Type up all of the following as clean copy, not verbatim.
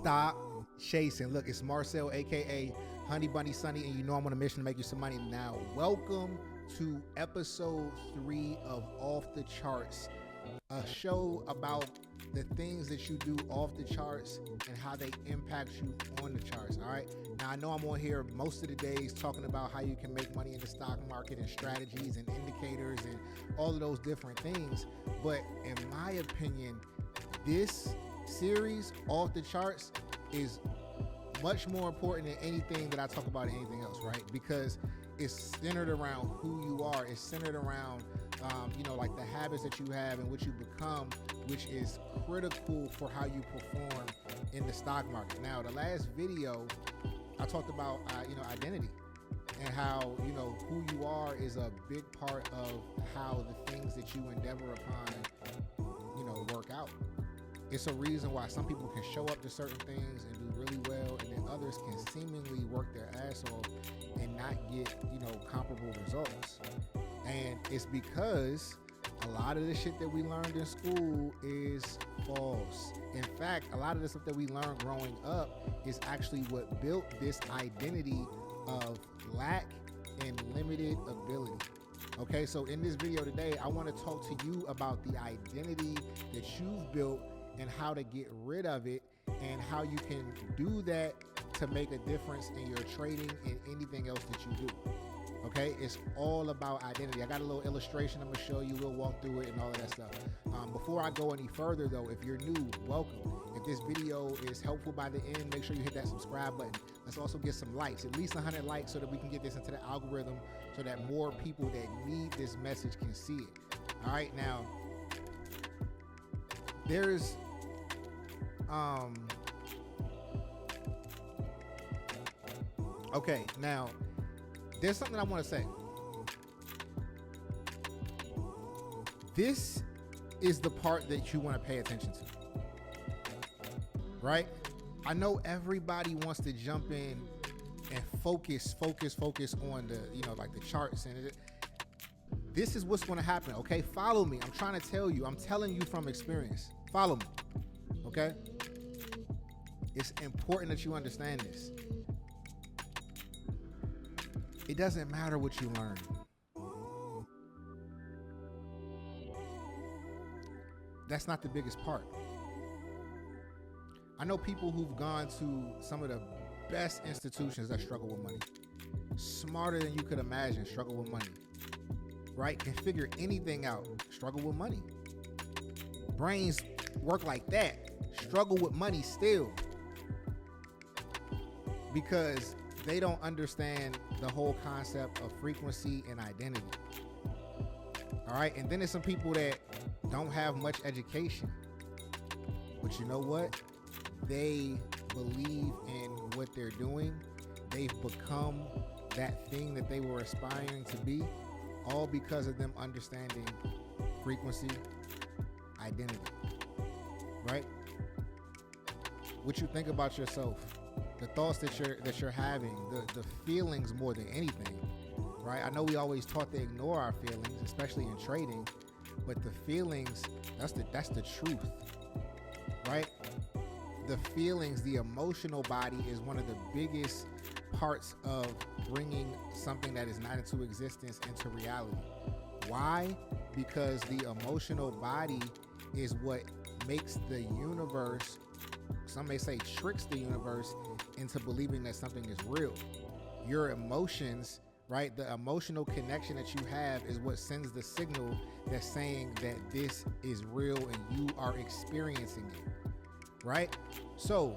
Stop chasing. Look, it's Marcel, aka Honey Bunny Sunny, and you know I'm on a mission to make you some money. Now, welcome to episode 3 of Off the Charts, a show about the things that you do off the charts and how they impact you on the charts. All right. Now, I know I'm on here most of the days talking about how you can make money in the stock market and strategies and indicators and all of those different things. But in my opinion, this series, Off the Charts, is much more important than anything that I talk about, anything else, right? Because it's centered around who you are. It's centered around, like the habits that you have and what you become, which is critical for how you perform in the stock market. Now, the last video, I talked about, identity and how, who you are is a big part of how the things that you endeavor upon, work out. It's a reason why some people can show up to certain things and do really well, and then others can seemingly work their ass off and not get, comparable results. And it's because a lot of the shit that we learned in school is false. In fact, a lot of the stuff that we learned growing up is actually what built this identity of lack and limited ability. Okay, so in this video today, I want to talk to you about the identity that you've built and how to get rid of it, and how you can do that to make a difference in your trading and anything else that you do. Okay, it's all about identity. I got a little illustration I'm gonna show you. We'll walk through it and all of that stuff. Before I go any further though, if you're new, welcome. If this video is helpful by the end, make sure you hit that subscribe button. Let's also get some likes, at least 100 likes, so that we can get this into the algorithm, so that more people that need this message can see it. All right, now there's now there's something I want to say. This is the part that you want to pay attention to, right? I know everybody wants to jump in and focus on the, like the charts, and this is what's going to happen. Okay, follow me. I'm trying to tell you. I'm telling you from experience. Follow me. Okay? It's important that you understand this. It doesn't matter what you learn. That's not the biggest part. I know people who've gone to some of the best institutions that struggle with money. Smarter than you could imagine, struggle with money. Right? Can figure anything out, struggle with money. Brains work like that, struggle with money still. Because they don't understand the whole concept of frequency and identity. All right, and then there's some people that don't have much education, but you know what? They believe in what they're doing. They've become that thing that they were aspiring to be, all because of them understanding frequency, identity, right? What you think about yourself, the thoughts that you're having, the feelings more than anything, right? I know we always taught to ignore our feelings, especially in trading, but the feelings, that's the truth, right? The feelings, the emotional body is one of the biggest parts of bringing something that is not into existence into reality. Why? Because the emotional body is what makes the universe, some may say tricks the universe into believing that something is real. Your emotions, right? The emotional connection that you have is what sends the signal that's saying that this is real and you are experiencing it, right? So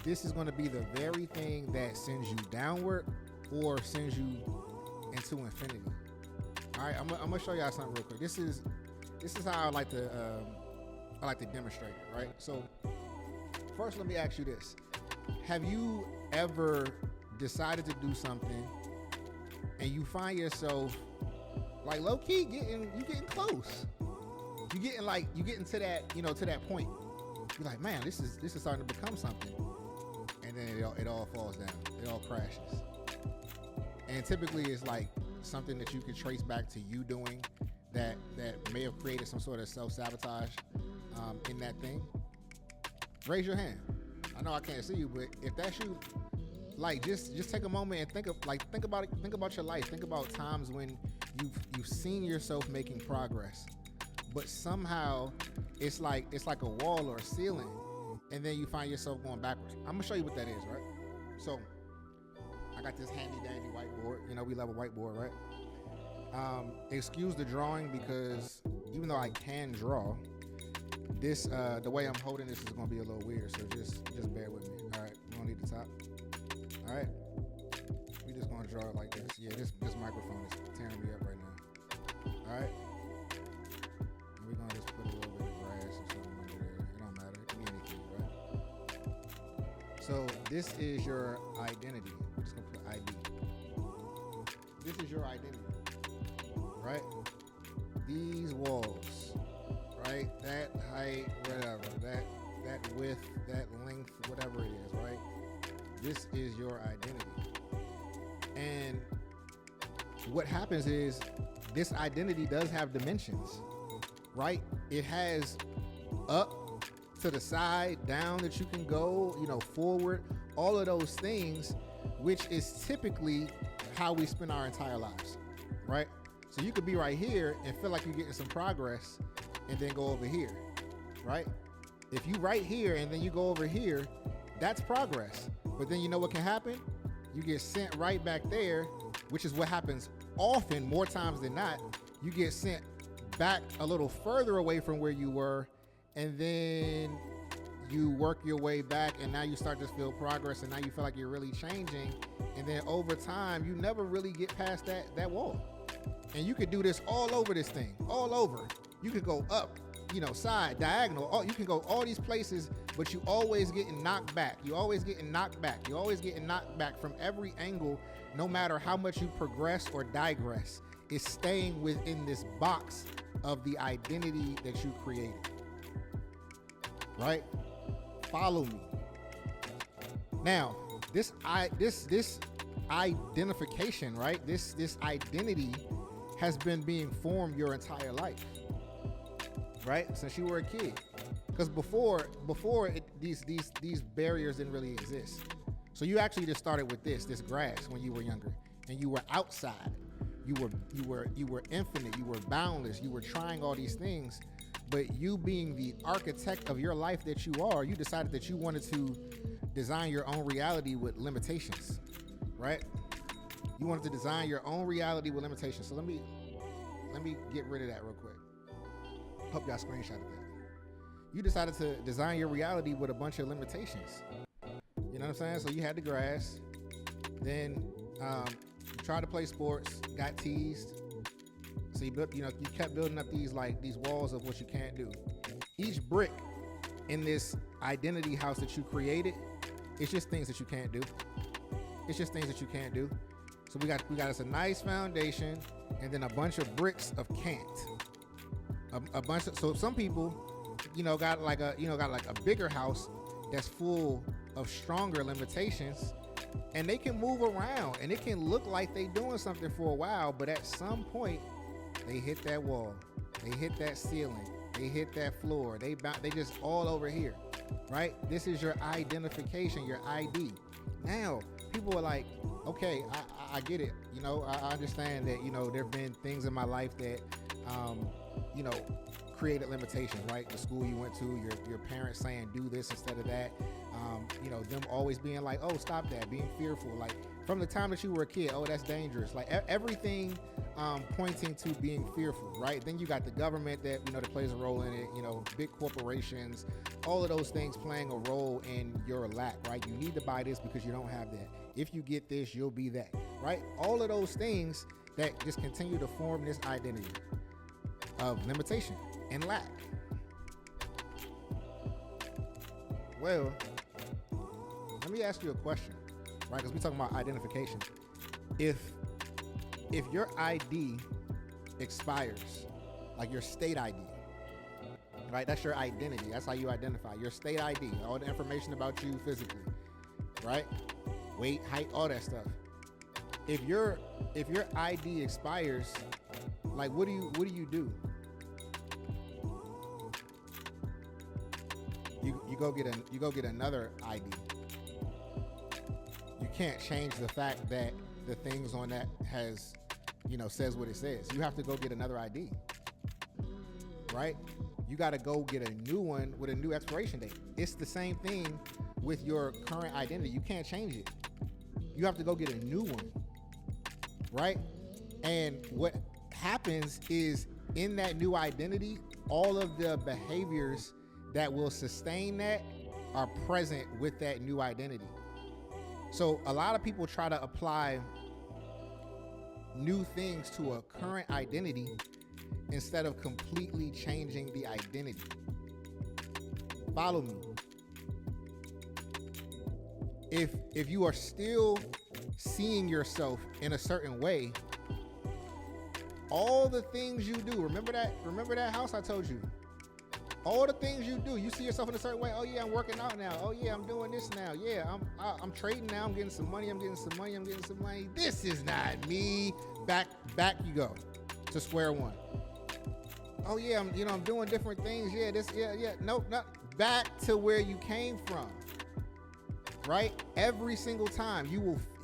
this is going to be the very thing that sends you downward or sends you into infinity. All right, I'm gonna show y'all something real quick. This is how I like to demonstrate it, right? So first, let me ask you this. Have you ever decided to do something and you find yourself like low-key getting close? You getting to that, to that point. You're like, man, this is starting to become something. And then it all falls down. It all crashes. And typically it's like something that you can trace back to you doing that may have created some sort of self-sabotage in that thing. Raise your hand. I know I can't see you, but if that's you, like just take a moment and think about your life. Think about times when you've seen yourself making progress, but somehow it's like a wall or a ceiling, and then you find yourself going backwards. I'm gonna show you what that is, right? So I got this handy dandy whiteboard. You know, we love a whiteboard, right? Excuse the drawing because even though I can draw, this the way I'm holding this is gonna be a little weird. So just bear with me. All right, we don't need the top. All right, we just gonna draw it like this. Yeah, this microphone is tearing me up right now. All right, and we're gonna just put a little bit of grass or something under there. It don't matter. It can be anything, right? So this is your identity. We're just gonna put ID. This is your identity, right? These walls, right? That height, whatever, that width, that length, whatever it is, right? This is your identity. And what happens is this identity does have dimensions, right? It has up, to the side, down that you can go, you know, forward, all of those things, which is typically how we spend our entire lives, right? So you could be right here and feel like you're getting some progress and then go over here, right? If you right here and then you go over here, that's progress. But then you know what can happen? You get sent right back there, which is what happens often, more times than not. You get sent back a little further away from where you were, and then you work your way back, and now you start to feel progress, and now you feel like you're really changing. And then over time, you never really get past that wall. And you could do this all over this thing, all over. You could go up, you know, side, diagonal. You can go all these places, but you always getting knocked back. You always getting knocked back. You always getting knocked back from every angle, no matter how much you progress or digress. It's staying within this box of the identity that you created. Right? Follow me. Now, this identification, right? This identity has been being formed your entire life, right? Since you were a kid. Because before these barriers didn't really exist. So you actually just started with this grass when you were younger, and you were outside. You were infinite. You were boundless. You were trying all these things, but you being the architect of your life that you are, you decided that you wanted to design your own reality with limitations, right? You wanted to design your own reality with limitations. So let me get rid of that real quick. Hope y'all screenshotted that. You decided to design your reality with a bunch of limitations. You know what I'm saying? So you had the grass, then you tried to play sports, got teased. So you kept building up these walls of what you can't do. Each brick in this identity house that you created, it's just things that you can't do. It's just things that you can't do. So we got us a nice foundation, and then a bunch of bricks of can't. So some people, got like a bigger house that's full of stronger limitations, and they can move around, and it can look like they doing something for a while, but at some point they hit that wall, they hit that ceiling, they hit that floor, they just all over here, right? This is your identification, your ID. Now people are like, okay, I get it. I understand that, there have been things in my life that, created limitations, right? The school you went to, your parents saying do this instead of that, them always being like, oh, stop that, being fearful, like from the time that you were a kid, oh, that's dangerous, like everything pointing to being fearful, right? Then you got the government that, that plays a role in it, big corporations, all of those things playing a role in your lack, right? You need to buy this because you don't have that. If you get this, you'll be that, right? All of those things that just continue to form this identity of limitation and lack. Well, let me ask you a question, right? Because we're talking about identification. If your ID expires, like your state ID, right? That's your identity. That's how you identify. Your state ID, all the information about you physically, right? Weight, height, all that stuff. If your ID expires, like what do you do? You you go get another ID. You can't change the fact that the things on that has, says what it says. You have to go get another ID, right? You got to go get a new one with a new expiration date. It's the same thing with your current identity. You can't change it. You have to go get a new one, right? And what happens is in that new identity, all of the behaviors that will sustain that are present with that new identity. So a lot of people try to apply new things to a current identity instead of completely changing the identity. Follow me. If you are still seeing yourself in a certain way, all the things you do, remember that house I told you? All the things you do, you see yourself in a certain way. Oh yeah, I'm working out now. Oh yeah, I'm doing this now. Yeah, I'm trading now. I'm getting some money. I'm getting some money. This is not me. Back you go to square one. Oh yeah, I'm doing different things. Yeah, nope, not back to where you came from. Right? Every single time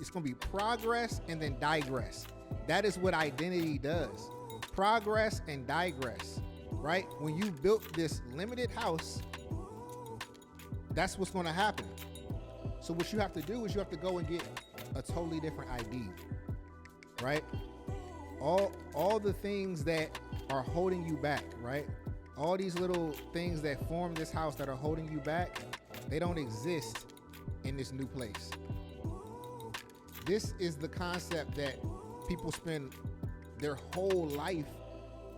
it's going to be progress and then digress. That is what identity does. Progress and digress. Right? When you built this limited house, that's what's going to happen. So what you have to do is you have to go and get a totally different ID. Right? All the things that are holding you back, right? All these little things that form this house that are holding you back, they don't exist in this new place. This is the concept that people spend their whole life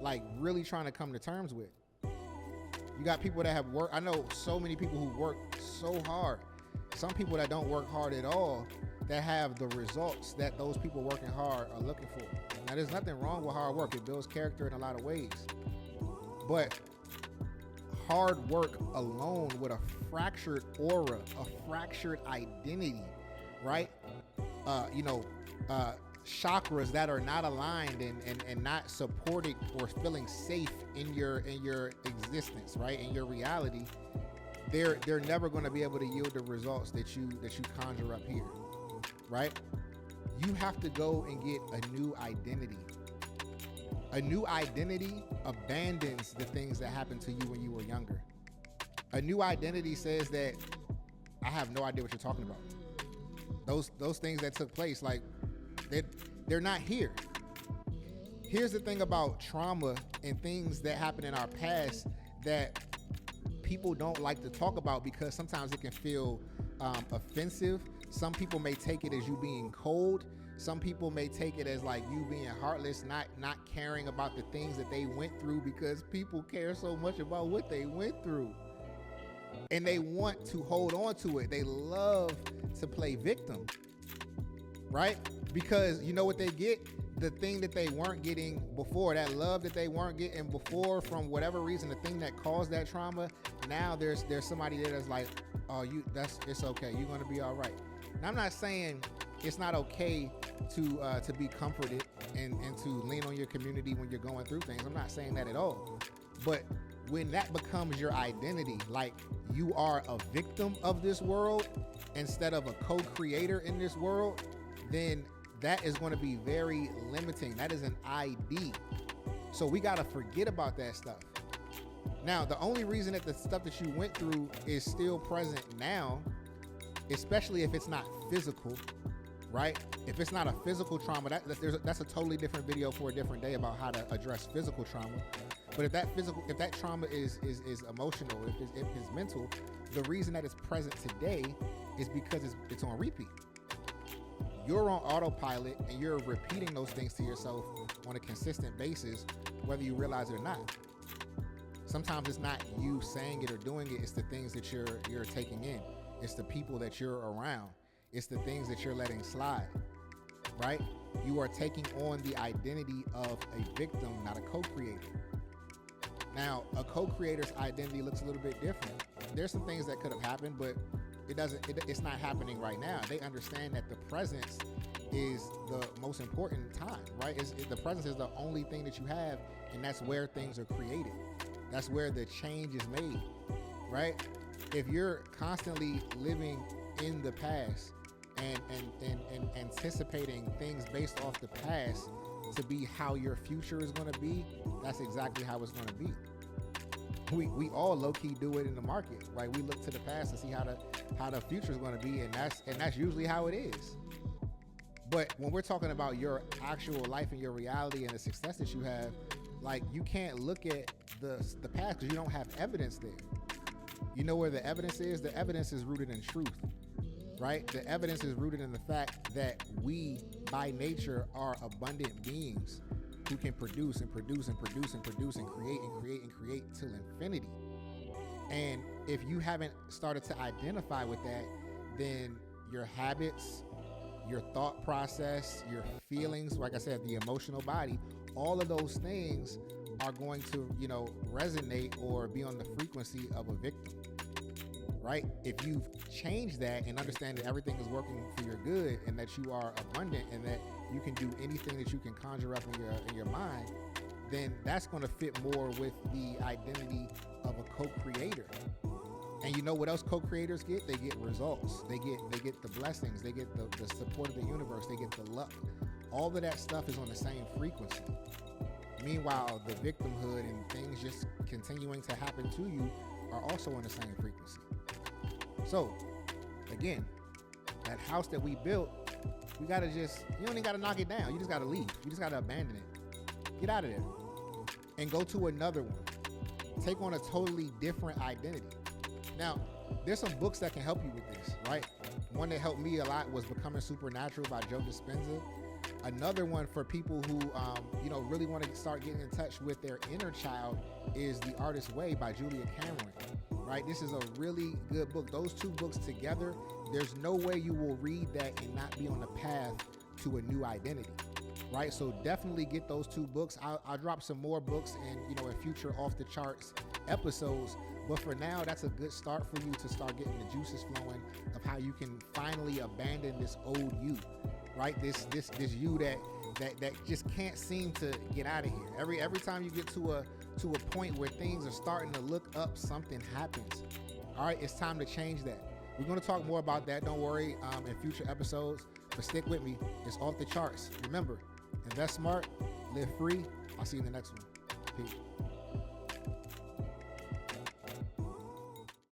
like really trying to come to terms with. You got people that have worked. I know so many people who work so hard. Some people that don't work hard at all that have the results that those people working hard are looking for. Now, there's nothing wrong with hard work. It builds character in a lot of ways. But hard work alone with a fractured aura, a fractured identity, right? Chakras that are not aligned and not supported or feeling safe in your existence, right? In your reality, they're never going to be able to yield the results that you conjure up here, right? You have to go and get a new identity. A new identity abandons the things that happened to you when you were younger. A new identity says that I have no idea what you're talking about. Those things that took place, like they're not here. Here's the thing about trauma and things that happen in our past that people don't like to talk about because sometimes it can feel offensive. Some people may take it as you being cold. Some people may take it as like you being heartless, not caring about the things that they went through, because people care so much about what they went through. And they want to hold on to it. They love to play victim, right? Because you know what they get? The thing that they weren't getting before, that love that they weren't getting before from whatever reason, the thing that caused that trauma. Now there's somebody there that's like, oh, it's okay. You're going to be all right. Now, I'm not saying it's not okay to be comforted and to lean on your community when you're going through things. I'm not saying that at all. But when that becomes your identity, like you are a victim of this world instead of a co-creator in this world, then that is going to be very limiting. That is an ID. So we got to forget about that stuff. Now, the only reason that the stuff that you went through is still present now, especially if it's not physical, right? If it's not a physical trauma, that's a totally different video for a different day about how to address physical trauma. But if that trauma is emotional, if it's mental, the reason that it's present today is because it's on repeat. You're on autopilot and you're repeating those things to yourself on a consistent basis, whether you realize it or not. Sometimes it's not you saying it or doing it, it's the things that you're taking in. It's the people that you're around. It's the things that you're letting slide, right? You are taking on the identity of a victim, not a co-creator. Now, a co-creator's identity looks a little bit different. There's some things that could have happened, but it's not happening right now. They understand that the presence is the most important time, right? The presence is the only thing that you have, and that's where things are created. That's where the change is made, right? if you're constantly living in the past and anticipating things based off the past to be how your future is going to be, that's exactly how it's going to be. We all low key do it in the market, right? We look to the past to see how the future is going to be, and that's usually how it is. But when we're talking about your actual life and your reality and the success that you have, like, you can't look at the past because you don't have evidence there. You know where the evidence is? The evidence is rooted in truth, right? The evidence is rooted in the fact that we, by nature, are abundant beings who can produce and produce and produce and produce and create and create and create till infinity. And if you haven't started to identify with that, then your habits, your thought process, your feelings, like I said, the emotional body, all of those things are going to, resonate or be on the frequency of a victim, right? If you've changed that and understand that everything is working for your good and that you are abundant and that you can do anything that you can conjure up in your mind, then that's going to fit more with the identity of a co-creator. And you know what else co-creators get? They get results. They get the blessings. They get the support of the universe. They get the luck. All of that stuff is on the same frequency. Meanwhile, the victimhood and things just continuing to happen to you are also on the same frequency. So, again, that house that we built, you don't even gotta knock it down. You just gotta leave. You just gotta abandon it. Get out of there and go to another one. Take on a totally different identity. Now, there's some books that can help you with this, right? One that helped me a lot was Becoming Supernatural by Joe Dispenza. Another one for people who, really want to start getting in touch with their inner child is The Artist's Way by Julia Cameron, right? This is a really good book. Those two books together, there's no way you will read that and not be on the path to a new identity, right? So definitely get those two books. I'll drop some more books in future Off the Charts episodes. But for now, that's a good start for you to start getting the juices flowing of how you can finally abandon this old you, right? This you that just can't seem to get out of here. Every time you get to a point where things are starting to look up, something happens. All right, it's time to change that. We're going to talk more about that. Don't worry, in future episodes. But stick with me. It's Off the Charts. Remember, invest smart, live free. I'll see you in the next one. Peace.